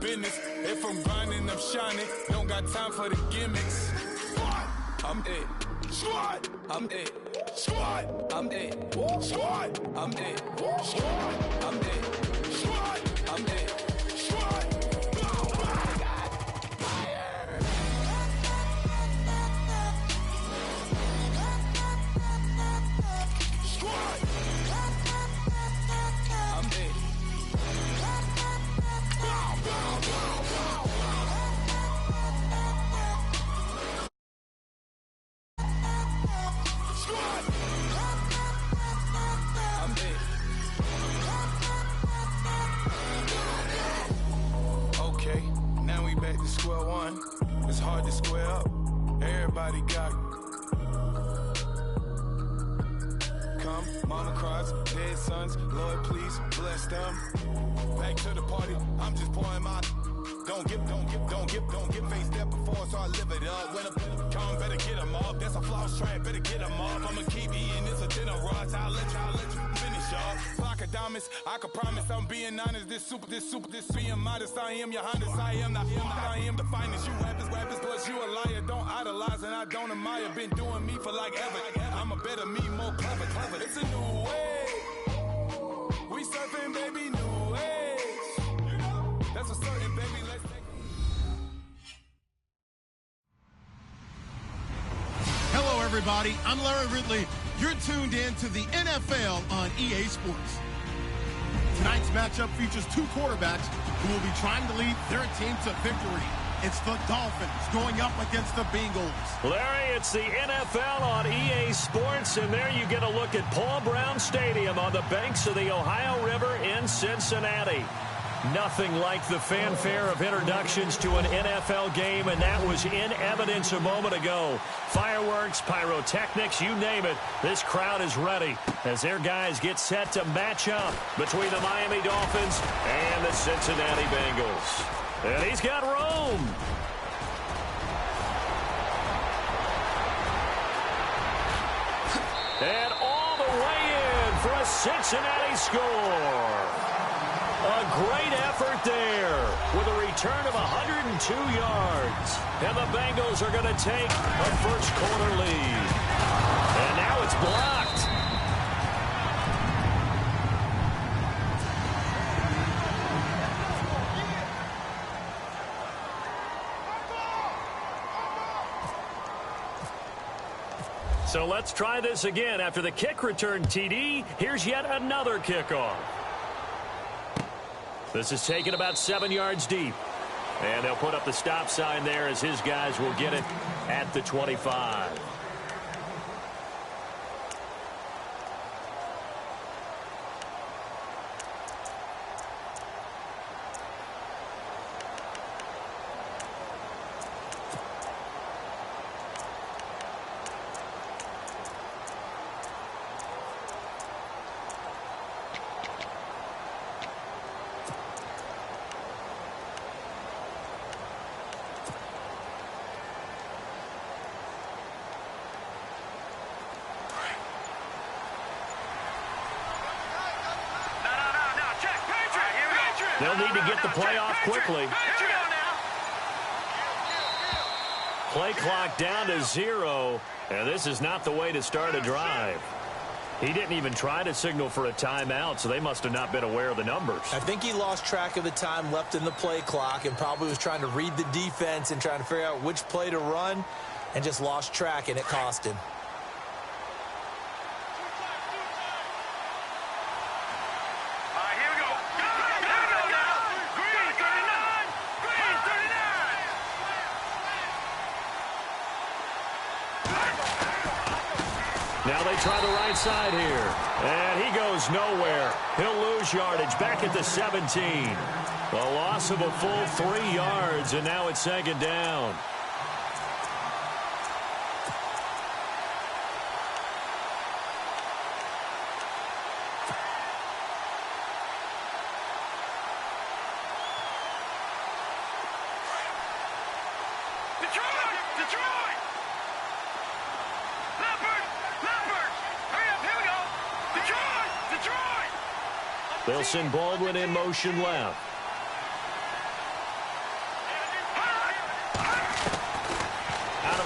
business. If I'm grinding, I'm shining. Don't got time for the gimmicks. I'm it. Squad. I'm it. Squad. I'm it. Squad. I'm it. Squad. I'm it. Squad. I'm it. Squad. Okay, now we back to square one. It's hard to square up. Everybody got come, mama cries, dead sons. Lord, please bless them. Back to the party. I'm just pouring my. Don't get face that before, so I live it up. When I come, better get them up. That's a floss track, better get them up. I'ma keep eating this a dinner rush. I'll let you finish up. Flock of diamonds, I can promise I'm being honest. This being modest. I am your Honda. I am the finest. You rappers, plus you a liar. Don't idolize and I don't admire. Been doing me for like ever. I'm a better me, more clever. It's a new way. We surfing, baby, new age. That's a certain, baby. Let's take. Hello, everybody. I'm Larry Ridley. You're tuned in to the NFL on EA Sports. Tonight's matchup features two quarterbacks who will be trying to lead their team to victory. It's the Dolphins going up against the Bengals. Larry, it's the NFL on EA Sports, and there you get a look at Paul Brown Stadium on the banks of the Ohio River in Cincinnati. Nothing like the fanfare of introductions to an NFL game, and that was in evidence a moment ago. Fireworks, pyrotechnics, you name it. This crowd is ready as their guys get set to match up between the Miami Dolphins and the Cincinnati Bengals. And he's got room. And all the way in for a Cincinnati score. A great effort there with a return of 102 yards. And the Bengals are going to take a first quarter lead. And now it's blocked. So let's try this again. After the kick return TD, here's yet another kickoff. This is taken about 7 yards deep. And they'll put up the stop sign there as his guys will get it at the 25. They'll need to get the play off quickly. Play clock down to 0, and this is not the way to start a drive. He didn't even try to signal for a timeout, so they must have not been aware of the numbers. I think he lost track of the time left in the play clock and probably was trying to read the defense and trying to figure out which play to run and just lost track, and it cost him. Now they try the right side here. And he goes nowhere. He'll lose yardage back at the 17. A loss of a full 3 yards, and now it's second down. They'll send Baldwin in motion left.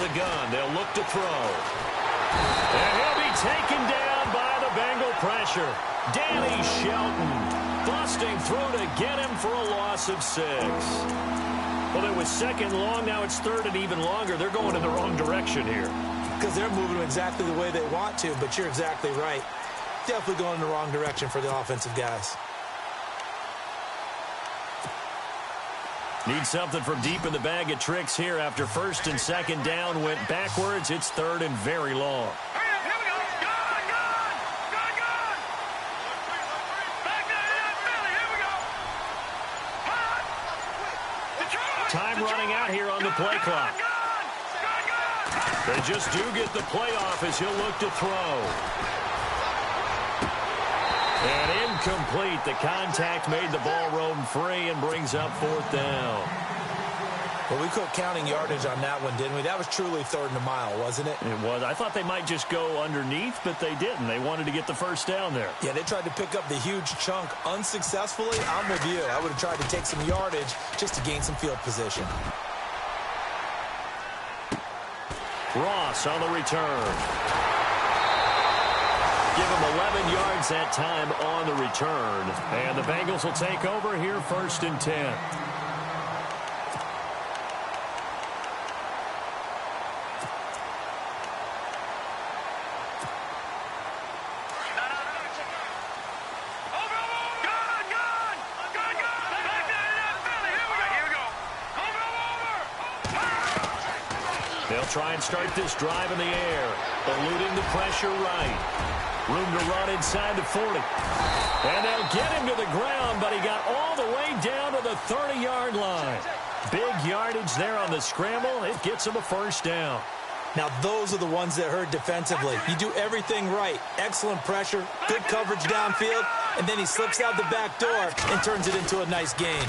of the gun. They'll look to throw. And he'll be taken down by the Bengal pressure. Danny Shelton busting through to get him for a loss of 6. Well, it was second long. Now it's third and even longer. They're going in the wrong direction here. Because they're moving exactly the way they want to, but you're exactly right. Definitely going in the wrong direction for the offensive guys. Need something from deep in the bag of tricks here after first and second down went backwards. It's third and very long. Time running out here on the play clock. They just do get the playoff as he'll look to throw. And incomplete. The contact made the ball roam free and brings up fourth down. Well, we quit counting yardage on that one, didn't we? That was truly third and a mile, wasn't it? It was. I thought they might just go underneath, but they didn't. They wanted to get the first down there. Yeah, they tried to pick up the huge chunk unsuccessfully. I'm with you. I would have tried to take some yardage just to gain some field position. Ross on the return. Give him 11 yards that time on the return. And the Bengals will take over here first and 10. They'll try and start this drive in the air, eluding the pressure right. Room to run inside the 40. And they'll get him to the ground, but he got all the way down to the 30-yard line. Big yardage there on the scramble. It gets him a first down. Now, those are the ones that hurt defensively. You do everything right. Excellent pressure, good coverage downfield, and then he slips out the back door and turns it into a nice gain.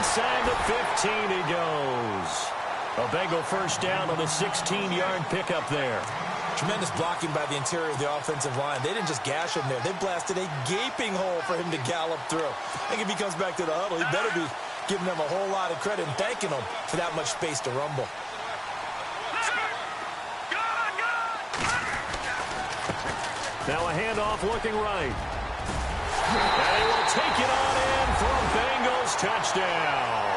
Inside the 15 he goes. A Bengal first down on the 16-yard pickup there. Tremendous blocking by the interior of the offensive line. They didn't just gash him there. They blasted a gaping hole for him to gallop through. I think if he comes back to the huddle, he better be giving them a whole lot of credit and thanking them for that much space to rumble. Now a handoff looking right. And he will take it on in for a Bengals touchdown.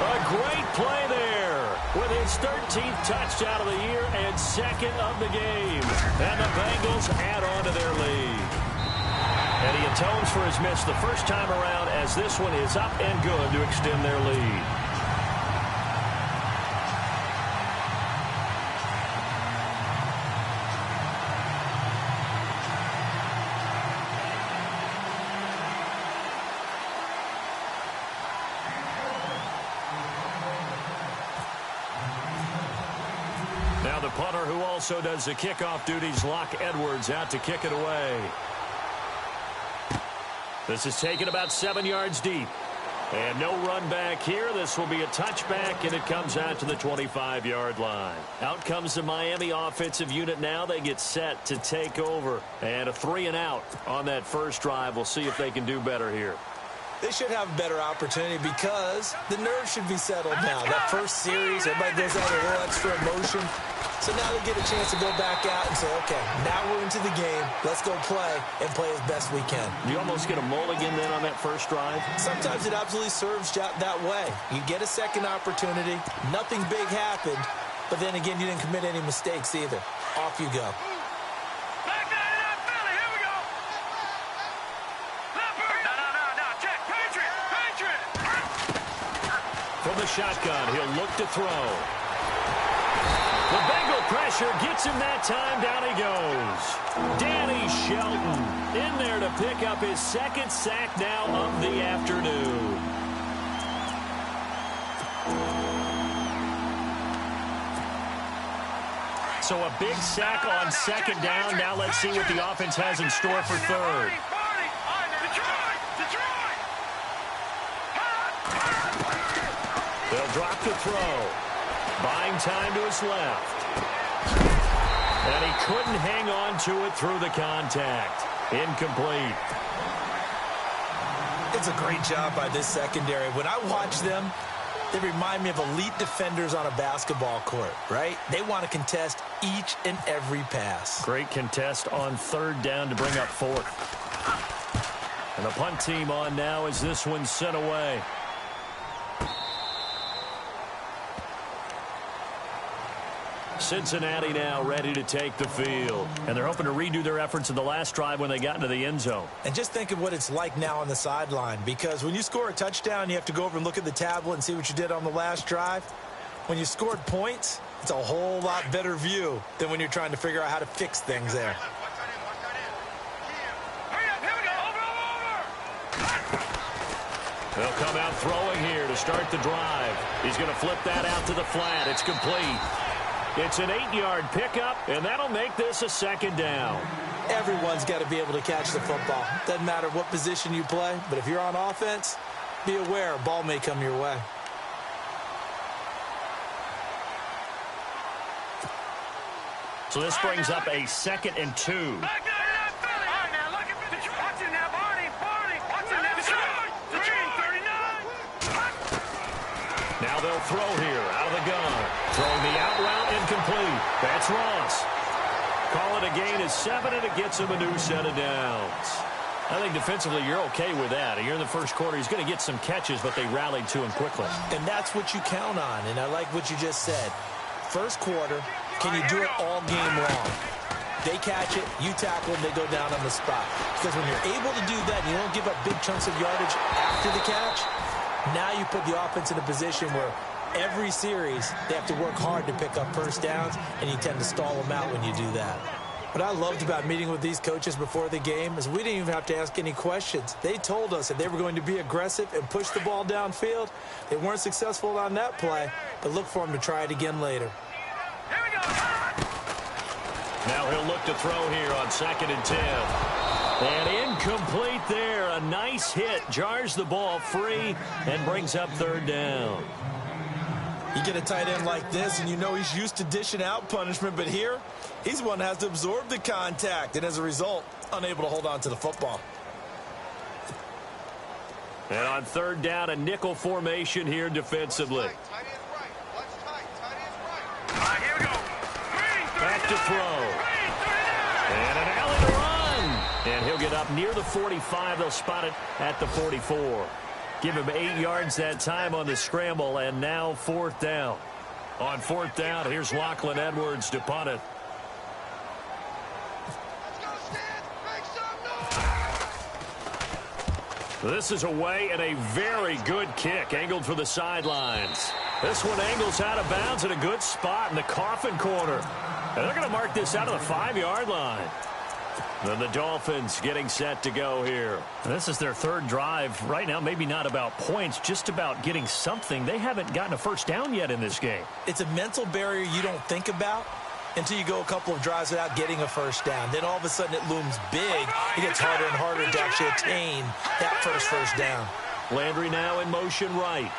A great play there with his 13th touchdown of the year and second of the game. And the Bengals add on to their lead. And he atones for his miss the first time around as this one is up and good to extend their lead. Now the punter who also does the kickoff duties, Locke Edwards, out to kick it away. This is taken about 7 yards deep. And no run back here. This will be a touchback, and it comes out to the 25-yard line. Out comes the Miami offensive unit now. They get set to take over. And a 3-and-out on that first drive. We'll see if they can do better here. They should have a better opportunity because the nerves should be settled now. That first series, everybody goes out with a little extra emotion. So now they get a chance to go back out and say, okay, now we're into the game. Let's go play and play as best we can. You almost get a mulligan then on that first drive? Sometimes it absolutely serves that way. You get a second opportunity. Nothing big happened. But then again, you didn't commit any mistakes either. Off you go. From the shotgun, he'll look to throw. The Bengal pressure gets him that time. Down he goes. Danny Shelton in there to pick up his second sack now of the afternoon. So a big sack on second down. Now let's see what the offense has in store for third. They'll drop the throw. Buying time to his left. And he couldn't hang on to it through the contact. Incomplete. It's a great job by this secondary. When I watch them, they remind me of elite defenders on a basketball court, right? They want to contest each and every pass. Great contest on third down to bring up fourth. And the punt team on now as this one's sent away. Cincinnati now ready to take the field. And they're hoping to redo their efforts in the last drive when they got into the end zone. And just think of what it's like now on the sideline, because when you score a touchdown, you have to go over and look at the tablet and see what you did on the last drive. When you scored points, it's a whole lot better view than when you're trying to figure out how to fix things there. They'll come out throwing here to start the drive. He's going to flip that out to the flat. It's complete. It's an 8-yard pickup, and that'll make this a second down. Everyone's got to be able to catch the football. Doesn't matter what position you play, but if you're on offense, be aware a ball may come your way. So this brings up a 2nd and 2. Now they'll throw here out of the gun. Throwing the out route incomplete. That's Ross. Call it a gain of 7, and it gets him a new set of downs. I think defensively you're okay with that. You're in the first quarter. He's going to get some catches, but they rallied to him quickly. And that's what you count on, and I like what you just said. First quarter, can you do it all game long? They catch it, you tackle, and they go down on the spot. Because when you're able to do that and you don't give up big chunks of yardage after the catch, now you put the offense in a position where every series they have to work hard to pick up first downs, and you tend to stall them out when you do that. What I loved about meeting with these coaches before the game is we didn't even have to ask any questions. They told us that they were going to be aggressive and push the ball downfield. They weren't successful on that play, but look for them to try it again later. Here we go. Now he'll look to throw here on 2nd and 10. And incomplete there. A nice hit. Jars the ball free and brings up 3rd down. You get a tight end like this, and you know he's used to dishing out punishment, but here, he's one that has to absorb the contact, and as a result, unable to hold on to the football. And on 3rd down, a nickel formation here defensively. Back to throw. And an alley to run. And he'll get up near the 45. They'll spot it at the 44. Give him 8 yards that time on the scramble, and now 4th down. On 4th down, here's Lachlan Edwards to punt it. This is away, and a very good kick angled for the sidelines. This one angles out of bounds in a good spot in the coffin corner. And they're going to mark this out of the 5-yard line. Then the Dolphins getting set to go here. This is their 3rd drive. Right now, maybe not about points, just about getting something. They haven't gotten a first down yet in this game. It's a mental barrier you don't think about until you go a couple of drives without getting a first down. Then all of a sudden it looms big. It gets harder and harder to actually attain that first down. Landry now in motion right.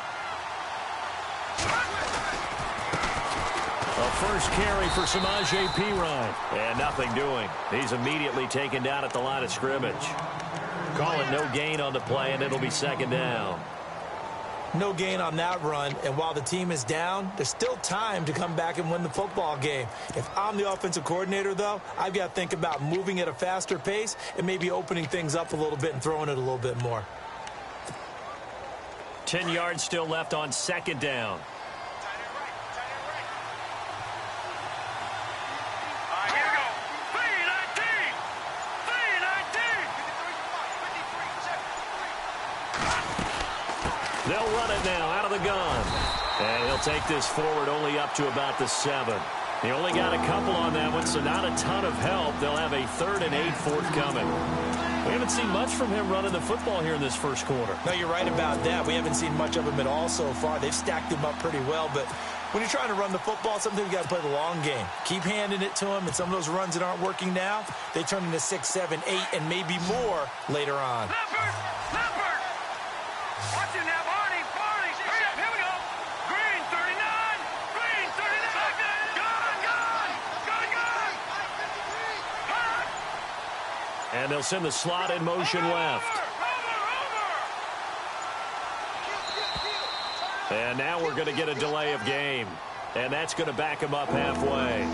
A first carry for Samaje Perine. And nothing doing. He's immediately taken down at the line of scrimmage. Call it no gain on the play, and it'll be 2nd down. No gain on that run, and while the team is down, there's still time to come back and win the football game. If I'm the offensive coordinator, though, I've got to think about moving at a faster pace and maybe opening things up a little bit and throwing it a little bit more. 10 yards still left on 2nd down. They'll run it now out of the gun. And he'll take this forward only up to about the 7. He only got a couple on that one, so not a ton of help. They'll have a 3rd and 8 forthcoming. We haven't seen much from him running the football here in this first quarter. No, you're right about that. We haven't seen much of him at all so far. They've stacked him up pretty well, but when you're trying to run the football, sometimes you got to play the long game. Keep handing it to him, and some of those runs that aren't working now, they turn into 6, 7, 8, and maybe more later on. And they'll send the slot in motion left. And now we're going to get a delay of game. And that's going to back them up halfway.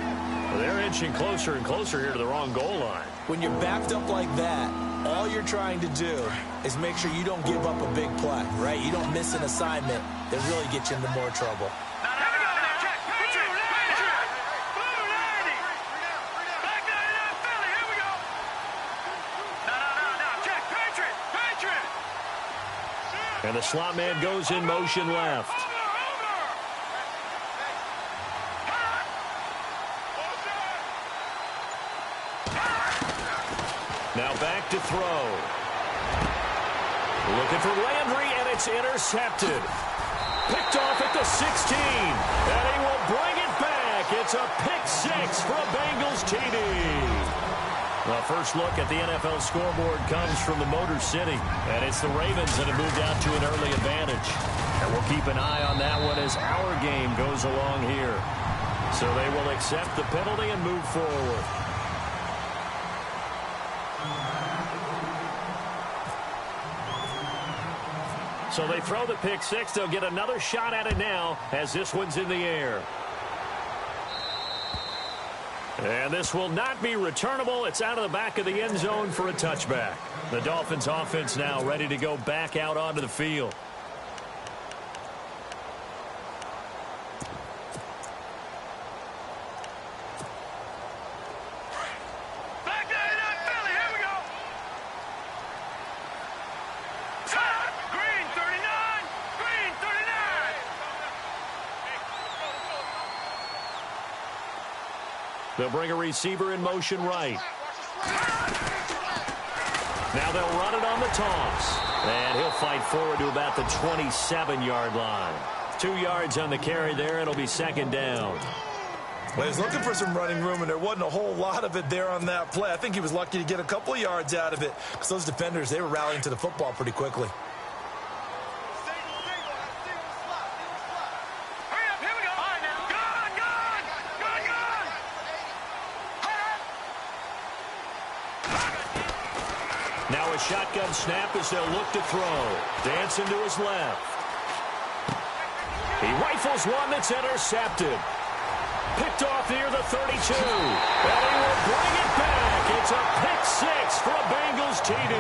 Well, they're inching closer and closer here to the wrong goal line. When you're backed up like that, all you're trying to do is make sure you don't give up a big play, right? You don't miss an assignment that really gets you into more trouble. And the slot man goes in motion left. Now back to throw. Looking for Landry, and it's intercepted. Picked off at the 16. And he will bring it back. It's a pick six for a Bengals TD. Well, first look at the NFL scoreboard comes from the Motor City. And it's the Ravens that have moved out to an early advantage. And we'll keep an eye on that one as our game goes along here. So they will accept the penalty and move forward. So they throw the pick six. They'll get another shot at it now as this one's in the air. And this will not be returnable. It's out of the back of the end zone for a touchback. The Dolphins offense now ready to go back out onto the field. They'll bring a receiver in motion right. Now they'll run it on the toss. And he'll fight forward to about the 27-yard line. 2 yards on the carry there. It'll be second down. Well, he was looking for some running room, and there wasn't a whole lot of it there on that play. I think he was lucky to get a couple of yards out of it because those defenders, they were rallying to the football pretty quickly. Now a shotgun snap as they'll look to throw. Dancing to his left. He rifles one that's intercepted. Picked off near the 32. And he will bring it back. It's a pick six for a Bengals TD.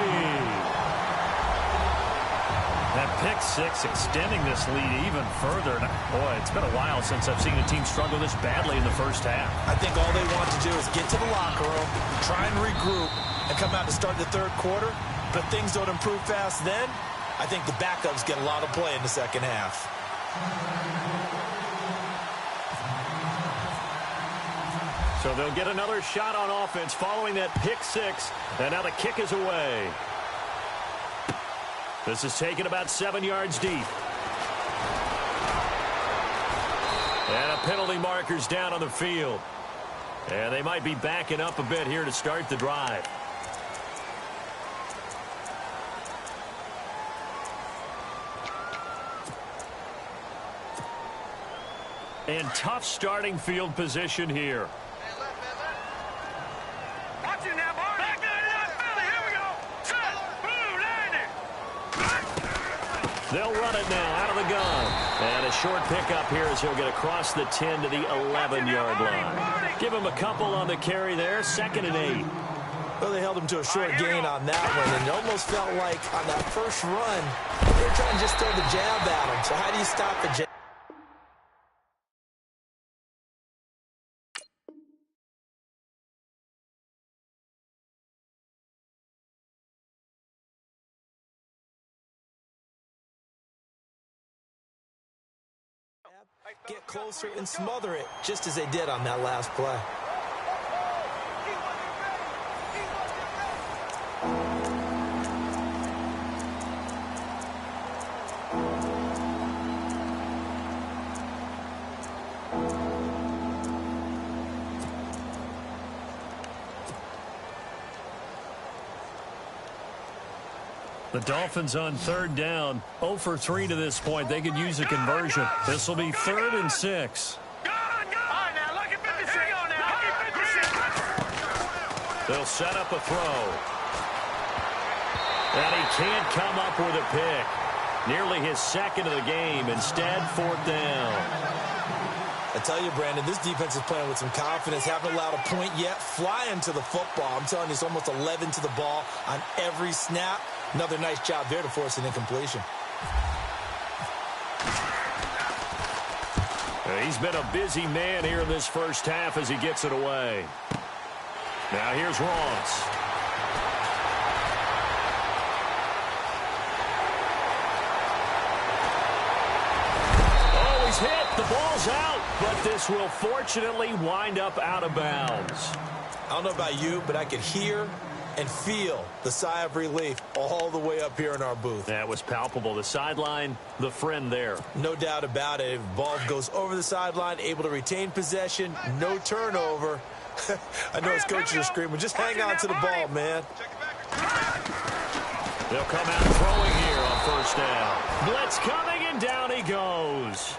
That pick six extending this lead even further. Boy, it's been a while since I've seen a team struggle this badly in the first half. I think all they want to do is get to the locker room, try and regroup, and come out to start the third quarter. But if things don't improve fast then, I think the backups get a lot of play in the second half. So they'll get another shot on offense following that pick six. And now the kick is away. This is taken about 7 yards deep. And a penalty marker's down on the field. And they might be backing up a bit here to start the drive. And tough starting field position here. They'll run it now out of the gun. And a short pickup here as he'll get across the 10 to the 11-yard line. Give him a couple on the carry there. 2nd and 8. Well, they held him to a short gain on that one, and it almost felt like on that first run, they were trying to just throw the jab at him. So how do you stop the jab? Get closer and smother it, just as they did on that last play. The Dolphins on 3rd down, 0 for 3 to this point. They could use a conversion. This will be 3rd and 6. They'll set up a throw. And he can't come up with a pick. Nearly his second of the game. Instead, fourth down. I tell you, Brandon, this defense is playing with some confidence. Haven't allowed a point yet. Flying to the football. I'm telling you, it's almost 11 to the ball on every snap. Another nice job there to force an incompletion. He's been a busy man here in this first half as he gets it away. Now here's Ross. Oh, he's hit. The ball's out, but this will fortunately wind up out of bounds. I don't know about you, but I could hear and feel the sigh of relief all the way up here in our booth. That was palpable. The sideline, the friend there. No doubt about it. If the ball goes over the sideline, able to retain possession, no turnover. I know his coaches are screaming, just hang on to the ball, man. They'll come out throwing here on first down. Blitz coming, and down he goes.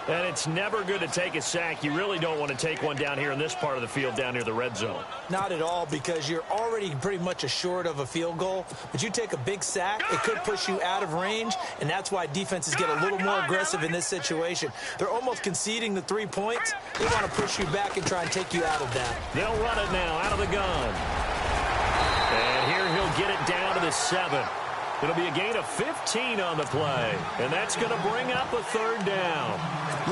And it's never good to take a sack. You really don't want to take one down here in this part of the field, down near the red zone. Not at all, because you're already pretty much assured of a field goal. But you take a big sack, it could push you out of range, and that's why defenses get a little more aggressive in this situation. They're almost conceding the 3 points. They want to push you back and try and take you out of that. They'll run it now out of the gun. And here he'll get it down to the 7. It'll be a gain of 15 on the play, and that's going to bring up a third down.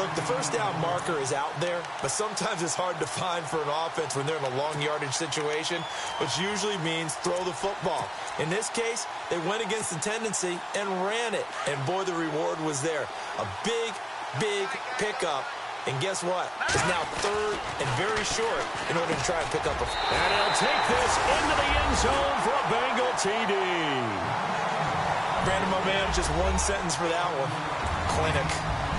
Look, the first down marker is out there, but sometimes it's hard to find for an offense when they're in a long yardage situation, which usually means throw the football. In this case, they went against the tendency and ran it, and boy, the reward was there. A big, big pickup, and guess what? It's now third and very short in order to try and pick up a... And he'll take this into the end zone for a Bengal TD. Brandon, my man, just one sentence for that one. Clinic.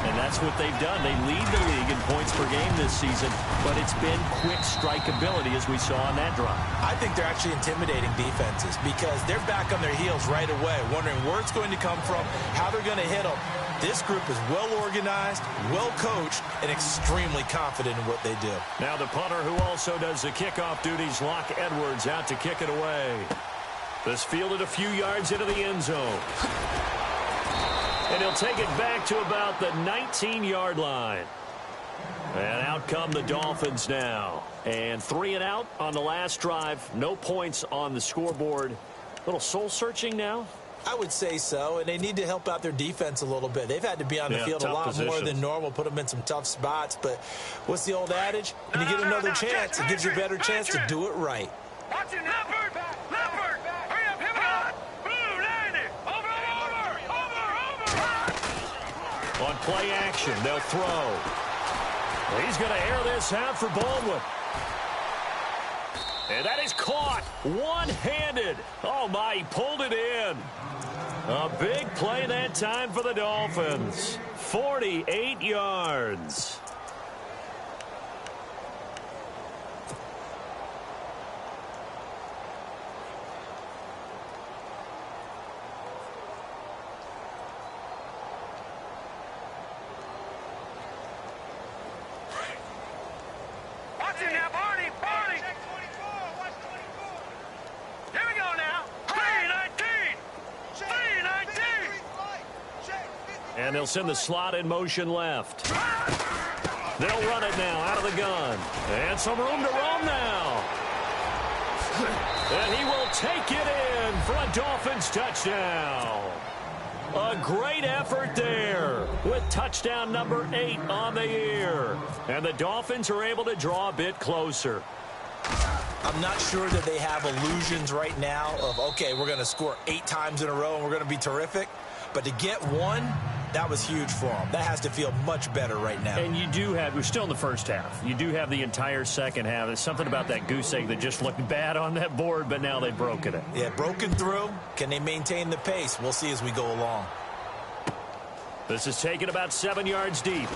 And that's what they've done. They lead the league in points per game this season, but it's been quick strikeability as we saw on that drive. I think they're actually intimidating defenses because they're back on their heels right away, wondering where it's going to come from, how they're going to hit them. This group is well organized, well coached, and extremely confident in what they do. Now the punter who also does the kickoff duties, Locke Edwards, out to kick it away. This fielded a few yards into the end zone. And he'll take it back to about the 19-yard line. And out come the Dolphins now. And 3 and out on the last drive. No points on the scoreboard. A little soul-searching now? I would say so, and they need to help out their defense a little bit. They've had to be on the field a lot more than normal, put them in some tough spots. But what's the old adage? When you get another chance, it gives you a better chance to do it right. Watch it, Leopard! Leopard! Hurry up, hit it! Blue, Landy! Over! On play action, they'll throw. He's going to air this out for Baldwin. And that is caught one-handed. Oh, my, he pulled it in. A big play that time for the Dolphins. 48 yards. Watch it now, Barney! Barney! Here we go now. 3-19! 3-19! And they'll send the slot in motion left. They'll run it now out of the gun. And some room to roam now. And he will take it in for a Dolphins touchdown. A great effort there with touchdown number 8 on the year. And the Dolphins are able to draw a bit closer. I'm not sure that they have illusions right now of, okay, we're going to score 8 times in a row and we're going to be terrific. But to get one, that was huge for them. That has to feel much better right now. And you do have, we're still in the first half. You do have the entire second half. There's something about that goose egg that just looked bad on that board, but now they've broken it. Yeah, broken through. Can they maintain the pace? We'll see as we go along. This is taken about 7 yards deep.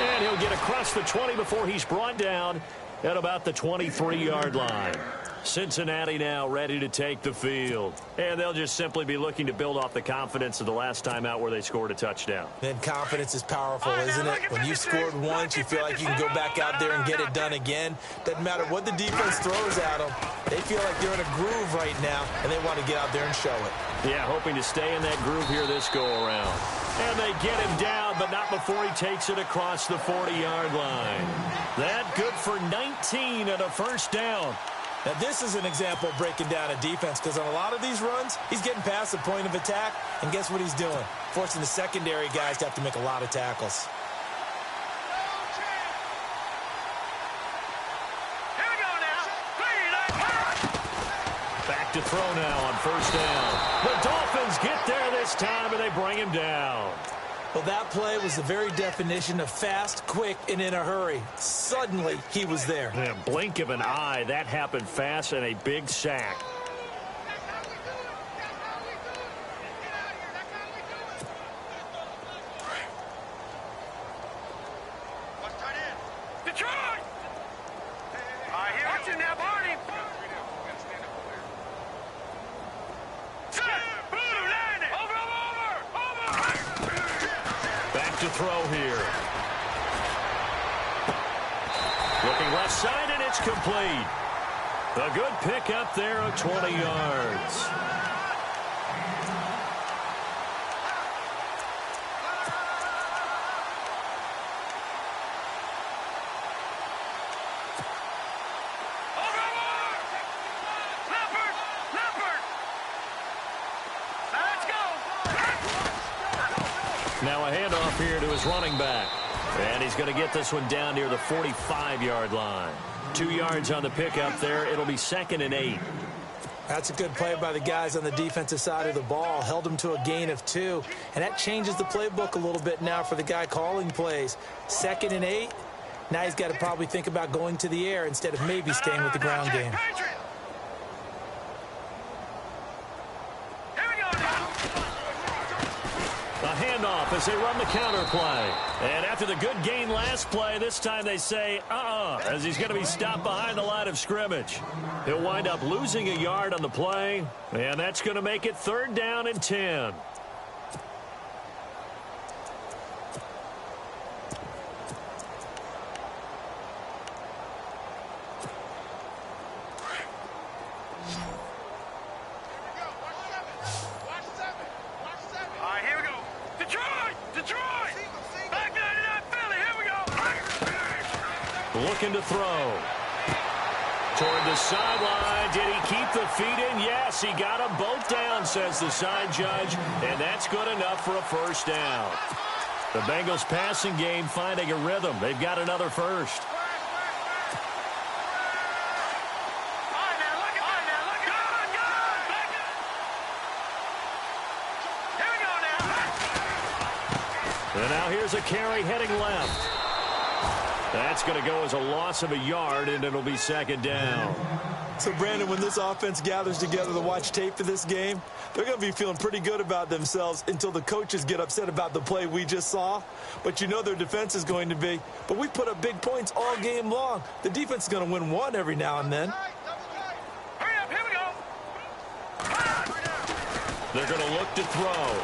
And he'll get across the 20 before he's brought down At about the 23-yard line. Cincinnati now ready to take the field. And they'll just simply be looking to build off the confidence of the last time out where they scored a touchdown. And confidence is powerful, isn't it? When you scored once, you feel like you can go back out there and get it done again. Doesn't matter what the defense throws at them. They feel like they're in a groove right now, and they want to get out there and show it. Yeah, hoping to stay in that groove here this go-around. And they get him down, but not before he takes it across the 40-yard line. That good for 19 and a first down. Now, this is an example of breaking down a defense, because on a lot of these runs, he's getting past the point of attack, and guess what he's doing? Forcing the secondary guys to have to make a lot of tackles. Here we go now. Back to throw now on first down. The Dolphins get there this time, and they bring him down. Well, that play was the very definition of fast, quick, and in a hurry. Suddenly, he was there. In a blink of an eye, that happened fast, and a big sack. Detroit! Watch him now, Barney. To throw here. Looking left side, and it's complete. A good pick up there of 20 yards. Now a handoff here to his running back. And he's going to get this one down near the 45-yard line. 2 yards on the pickup there. It'll be 2nd and 8. That's a good play by the guys on the defensive side of the ball. Held him to a gain of 2. And that changes the playbook a little bit now for the guy calling plays. 2nd and 8. Now he's got to probably think about going to the air instead of maybe staying with the ground game. Handoff as they run the counter play. And after the good gain last play, this time they say, as he's going to be stopped behind the line of scrimmage. He'll wind up losing a yard on the play, and that's going to make it 3rd down and 10. Looking to throw. Toward the sideline. Did he keep the feet in? Yes, he got them both down, says the side judge. And that's good enough for a first down. The Bengals passing game finding a rhythm. They've got another first. And now here's a carry heading left. That's going to go as a loss of a yard, and it'll be 2nd down. So, Brandon, when this offense gathers together to watch tape for this game, they're going to be feeling pretty good about themselves until the coaches get upset about the play we just saw. But you know their defense is going to be. But we put up big points all game long. The defense is going to win one every now and then. Hurry up, here we go. They're going to look to throw.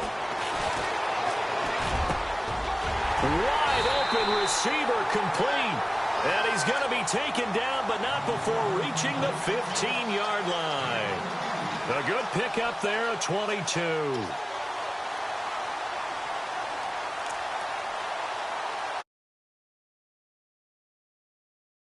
Wide open receiver complete. And he's going to be taken down, but not before reaching the 15-yard line. A good pickup there, 22.